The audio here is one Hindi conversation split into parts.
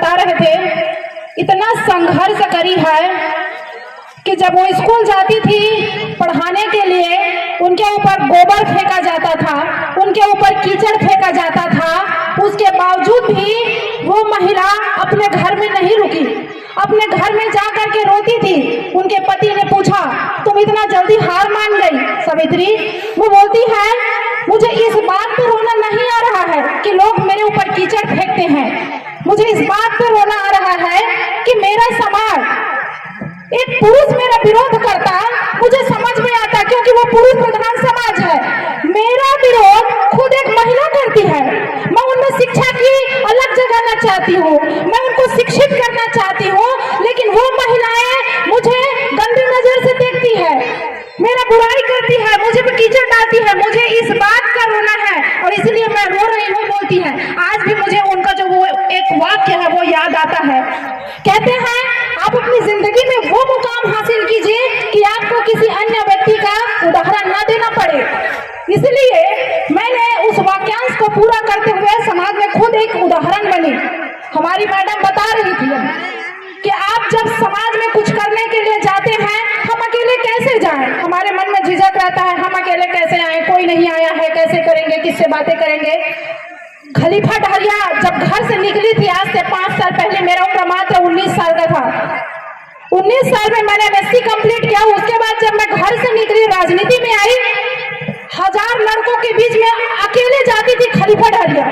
बता रहे थे, इतना संघर्ष करी है कि जब वो स्कूल जाती थी पढ़ाने के लिए, उनके ऊपर गोबर फेंका जाता था, उनके ऊपर कीचड़ फेंका जाता था, उसके बावजूद भी वो महिला अपने घर में नहीं रुकी, अपने घर में जा करके रोती थी। उनके पति ने पूछा, तुम इतना जल्दी हार मान गई सावित्री? वो बोलती है, मुझे इस बात पर रोना नहीं आ रहा है कि लोग मेरे ऊपर कीचड़ फेंकते हैं, मुझे इस बात पर रोना आ रहा है कि मेरा समाज, एक पुरुष मेरा विरोध करता, मुझे समझ में आता क्योंकि वो पुरुष प्रधान समाज है। मेरा विरोध खुद एक महिला करती है। मैं उनमें शिक्षा की अलग जगाना चाहती हूँ, मैं उनको शिक्षित करना चाहती हूँ, लेकिन वो महिलाएं मुझे गंदी नजर से देखती है, मेरा बुराई करती है, मुझे पे कीचड़ डालती है। मुझे इस बात का रोना है और इसलिए मैं रो रही हूँ, बोलती है। आज भी मुझे उनका जो वो एक वाक्य है वो याद आता है। कहते हैं, आप अपनी जिंदगी में वो मुकाम हासिल कीजिए कि आपको किसी अन्य व्यक्ति का उदाहरण न देना पड़े। इसलिए मैंने उस वाक्यांश को पूरा करते हुए समाज में खुद एक उदाहरण बनी। हमारी मैडम बता रही थी कि आप जब समाज में कुछ करने के लिए जाते हैं, हम अकेले कैसे जाएं? हमारे मन में झिझक रहता है, हम अकेले कैसे आए, कोई नहीं आया है, कैसे करेंगे, किससे बातें करेंगे। खलीफा डहरिया जब घर से निकली थी, आज से 5 साल पहले, मेरा उम्र मात्र 19 साल का था। 19 साल में मैंने MSc कंप्लीट किया। उसके बाद जब मैं घर से निकली, राजनीति में आई, 1000 लड़कों के बीच में अकेले जाती थी खलीफा डहरिया।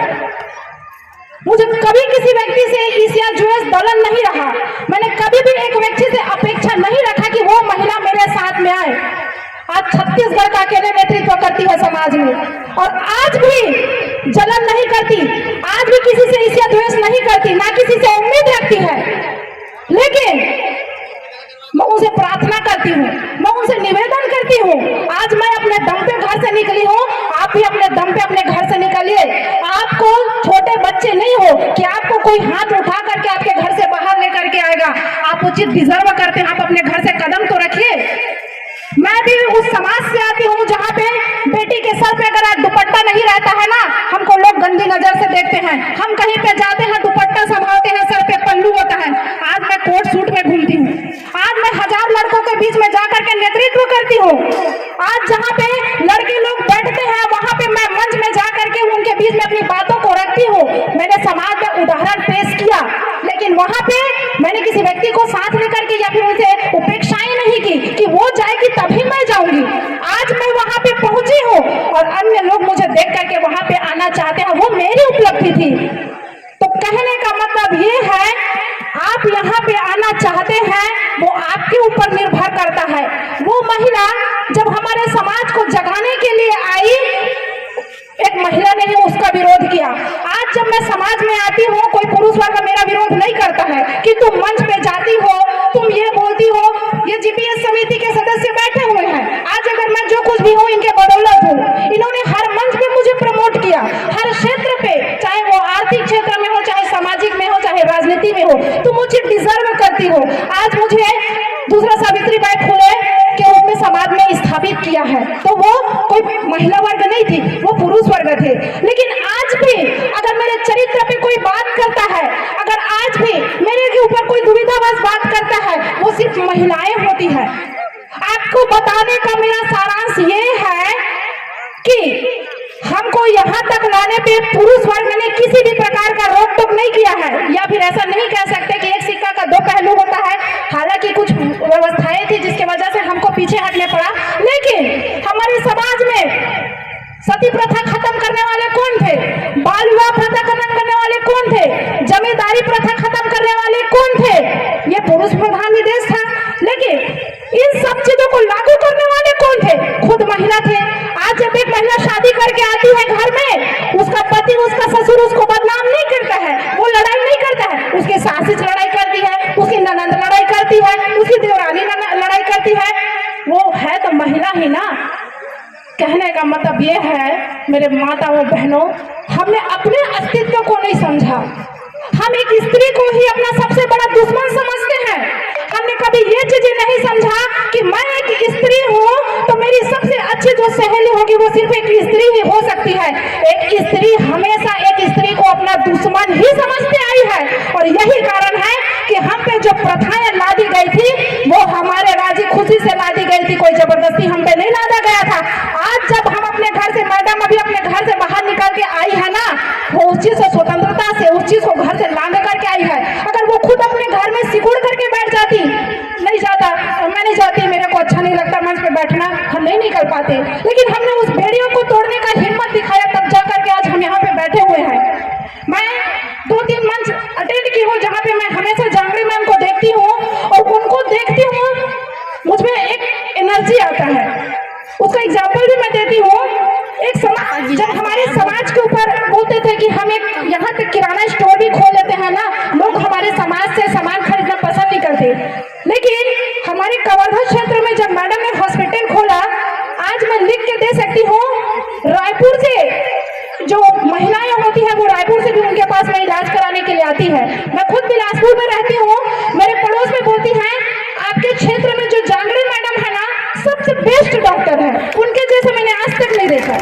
मुझे कभी किसी व्यक्ति से ईर्ष्या द्वेष दलन नहीं रहा। मैंने कभी भी एक व्यक्ति से अपेक्षा नहीं रखा कि वो महिला मेरे साथ में आए। आज छत्तीसगढ़ का अकेले नेतृत्व करती है समाज में, और आज भी जलन नहीं करती, आज भी किसी से ईर्ष्या द्वेष नहीं करती, ना किसी से उम्मीद रखती है। लेकिन मैं उनसे प्रार्थना करती हूँ, मैं उनसे निवेदन करती हूँ, आज मैं अपने दम पे घर से निकली हूँ, आप भी अपने दम पे अपने घर से निकलिए। आपको छोटे बच्चे नहीं हो कि आपको कोई हाथ उठा करके आपके घर से बाहर लेकर के आएगा। आप उचित डिजर्व करते हैं, आप अपने घर से कदम तो रखिए। मैं भी उस समाज से आती हूँ जहाँ पे बेटी के सर पे अगर दुपट्टा नहीं रहता है ना, हमको लोग गंदी नजर से देखते हैं। हम कहीं पे जाते हैं, दुपट्टा संभालते हैं, सर पे पल्लू होता है। आज मैं कोट सूट में घूमती हूँ, आज मैं 1000 लड़कों के बीच में जाकर के नेतृत्व करती हूँ। आज जहाँ पे लड़के लोग बैठते हैं, वहां पे मैं मंच में जाकर के उनके बीच में अपनी बातों को रखती हूँ। मैंने समाज में उदाहरण पेश किया, लेकिन वहां पे मैंने किसी व्यक्ति को साथ लेकर के या फिर उनसे उपेक्षाएं नहीं की कि वो जाएगी तभी मैं जाऊंगी। आज मैं वहां पे पहुंची हूँ और अन्य लोग मुझे देख करके वहां पे आना चाहते हैं, वो मेरी उपलब्धि थी। तो कहने का मतलब ये है, आप यहाँ पे आना चाहते हैं, वो आपके ऊपर निर्भर करता है। वो महिला जब हमारे समाज को जगाने के लिए आई, एक महिला ने ही उसका विरोध किया। आज जब मैं समाज में आती हूँ, कोई पुरुष वर्ग मेरा विरोध नहीं करता है कि तुम मंच पे जाती हो, तुम ये बोलती हो। ये जीपीएस समिति के सदस्य बैठे हुए हैं, आज अगर मैं जो कुछ भी हूँ इनके बदौलत हूँ। इन्होंने हर मंच पे मुझे प्रमोट किया, हर क्षेत्र पे, चाहे वो आर्थिक क्षेत्र में हो, चाहे सामाजिक में हो, चाहे राजनीति में हो, तुम मुझे डिजर्व करती हो। आज मुझे दूसरा सावित्रीबाई फुले के रूप में समाज में स्थापित किया है, तो वो कोई महिला वर्ग नहीं थी, वो पुरुष वर्ग थे। लेकिन आज भी अगर मेरे चरित्र पे कोई बात करता है, अगर आज भी मेरे के ऊपर कोई दुविधावश बात करता है, वो सिर्फ महिलाएं होती है। आपको बताने का मेरा सारांश ये है कि हमको यहाँ तक लाने पे पुरुष वर्ग ने किसी भी प्रकार का रोक टोक नहीं किया है, या फिर ऐसा नहीं कह सकते कि एक सिक्का का 2 पहलू होता है। हालांकि कुछ व्यवस्थाएं थी जिसके वजह से हमको पीछे हटने पड़ा, लेकिन हमारे समाज में सती प्रथा खत्म करने वाले कौन थे? बाल विवाह प्रथा खत्म करने वाले कौन थे? जमींदारी प्रथा खत्म करने वाले कौन थे? ये पुरुष प्रधान देश था। लेकिन इन सब चीजों को लागू करने वाले कौन थे? खुद महिला थे। आज जब एक महिला शादी करके आती है घर में, उसका पति, उसका ससुर उसको बदनाम नहीं करता है, वो लड़ाई नहीं करता है, उसकी सास लड़ाई करती है, उसकी ननंद लड़ाई करती है, उसकी देवरानी लड़ाई करती है, वो है तो महिला ही ना। कहने का मतलब ये है मेरे माता व बहनों, हमने अपने अस्तित्व को नहीं समझा। हम एक स्त्री को ही अपना सबसे बड़ा दुश्मन समझते हैं। हमने कभी ये चीजें नहीं समझा कि मैं एक स्त्री हूँ तो मेरी सबसे अच्छी जो सहेली होगी वो सिर्फ एक स्त्री ही हो सकती है। एक स्त्री हमेशा एक स्त्री को अपना दुश्मन ही समझते आई है। और यही कारण है कि हम पे जो प्रथाएं लादी गई थी वो हमारे राजी खुशी से लादी गई थी, कोई जबरदस्ती हम पे नहीं लादा गया था। आज जब हम अपने घर से, मैडम अभी अपने घर से बाहर निकल के आई है ना, वो उस चीज से स्वतंत्रता से उस चीज को घर से लांग करके आई है। अगर वो खुद अपने घर में सिकुड़ करके बैठ जाती, नहीं जाता, मैं नहीं जाती, मेरे को अच्छा नहीं लगता मंच पे बैठना, हम नहीं निकल पाते। लेकिन हमने उस बेड़ियों को तोड़ने का हिम्मत दिखाया, तब जा करके आज हम यहाँ पे बैठे हुए हैं। मैं 2-3 मंच अटेंड की हूँ जहाँ पे मैं हमेशा जांगड़ी मैम को देखती हूँ और उनको देखती हूँ मुझमें एक एनर्जी आता है। उसका एग्जाम्पल भी मैं देती हूँ। एक समाज, जब हमारे समाज के ऊपर बोलते थे कि हम एक यहाँ तक किराना स्टोर भी खोल लेते हैं ना, लोग हमारे समाज से सामान खरीदना पसंद नहीं करते। लेकिन हमारे कवर्धा क्षेत्र में जब मैडम ने हॉस्पिटल खोला, आज मैं लिख के दे सकती हूँ, रायपुर से जो महिलाएं होती हैं वो रायपुर से भी उनके पास में इलाज कराने के लिए आती है। मैं खुद बिलासपुर में रहती हूँ, मेरे पड़ोस में बोलती हैं आपके क्षेत्र में जो जांगड़ी मैडम है ना सबसे बेस्ट डॉक्टर है, उनके जैसे मैंने आज तक नहीं देखा।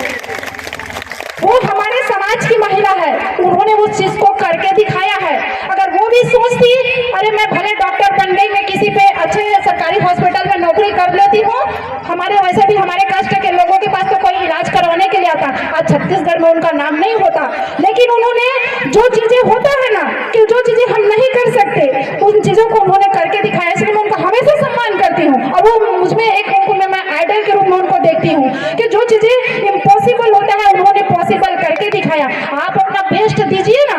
वो हमारे समाज की महिला है, उन्होंने उस चीज को करके दिखाया है। अगर वो भी सोचती अरे मैं भले डॉक्टर बन गई, मैं किसी पे अच्छे सरकारी हॉस्पिटल में नौकरी कर लेती हूँ, हमारे वैसे भी हमारे कास्ट के लोगों के पास तो कोई इलाज करवाने के लिए आता, आज छत्तीसगढ़ में उनका नाम नहीं होता। लेकिन उन्होंने जो चीजें होता है ना कि जो चीजें हम नहीं कर सकते, उन चीजों को उन्होंने करके दिखाया, इसलिए मैं उनका हमेशा सम्मान करती हूँ। और वो मुझमें एक मैं आइडल के रूप में उनको देखती हूँ कि जो चीजें इम्पॉसिबल होता है उन्होंने पॉसिबल करके दिखाया। आप अपना बेस्ट दीजिए ना,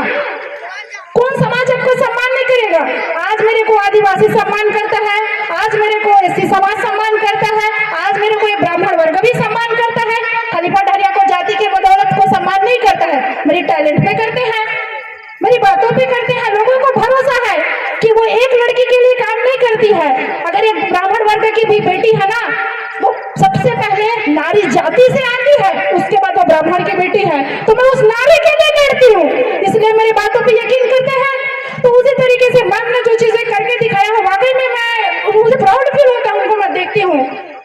कौन समाज आपको सम्मान नहीं करेगा। आज मेरे को आदिवासी सम्मान करता है, आज मेरे को एससी समाज सम्मान करता है, आज मेरे को ये ब्राह्मण वर्ग भी सम्मान करता है। खलीफा ढारिया को जाति के बदौलत को सम्मान नहीं करता है, मेरी टैलेंट पे करते हैं, मेरी बातों पे करते हैं। लोगों को भरोसा है कि वो एक लड़की के लिए काम नहीं करती है। अगर एक ब्राह्मण वर्ग की भी बेटी है ना, वो सबसे पहले नारी जाति से आती है, उसके बाद वो ब्राह्मण की बेटी है, तो मैं उस नारी के लिए लड़ती हूँ, इसलिए मेरी बातों पे यकीन करते हैं। तो उसी तरीके से मैम ने जो चीजें करके दिखाया है, वाकई में मुझे प्राउड फील होता है, उनको मैं देखती हूँ।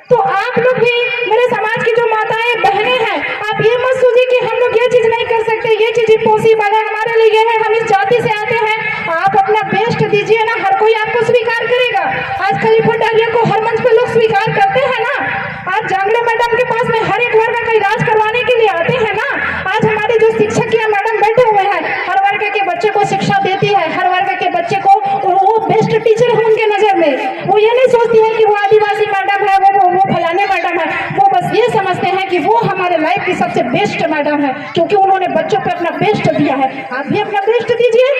तो आप लोग भी, मेरे समाज की जो माताएं बहनें हैं, आप ये मत सोचिए कि हम लोग ये चीज नहीं कर सकते, ये चीज इम्पॉसिबल है हमारे लिए, है हम इस जाति से आते हैं। आप अपना बेस्ट दीजिए ना, हर कोई आपको स्वीकार करेगा। आज खलीफा ढालिया को हर मंच पे लोग स्वीकार करते हैं ना, आज जांगड़े मैडम के पास में हर एक वर्ग का इलाज करवाने के लिए आते हैं ना। आज हमारे जो शिक्षक या मैडम बैठे हुए हैं, हर वर्ग के बच्चे को शिक्षा देती है, हर वर्ग के बच्चे को वो बेस्ट टीचर है उनके नजर में। वो ये नहीं सोचती है कि वो आदिवासी मैडम है, वो फलाने मैडम है, वो बस ये समझते हैं कि वो हमारे लाइफ की सबसे बेस्ट मैडम है, क्योंकि उन्होंने बच्चों पे अपना बेस्ट दिया है। आप भी अपना बेस्ट दीजिए।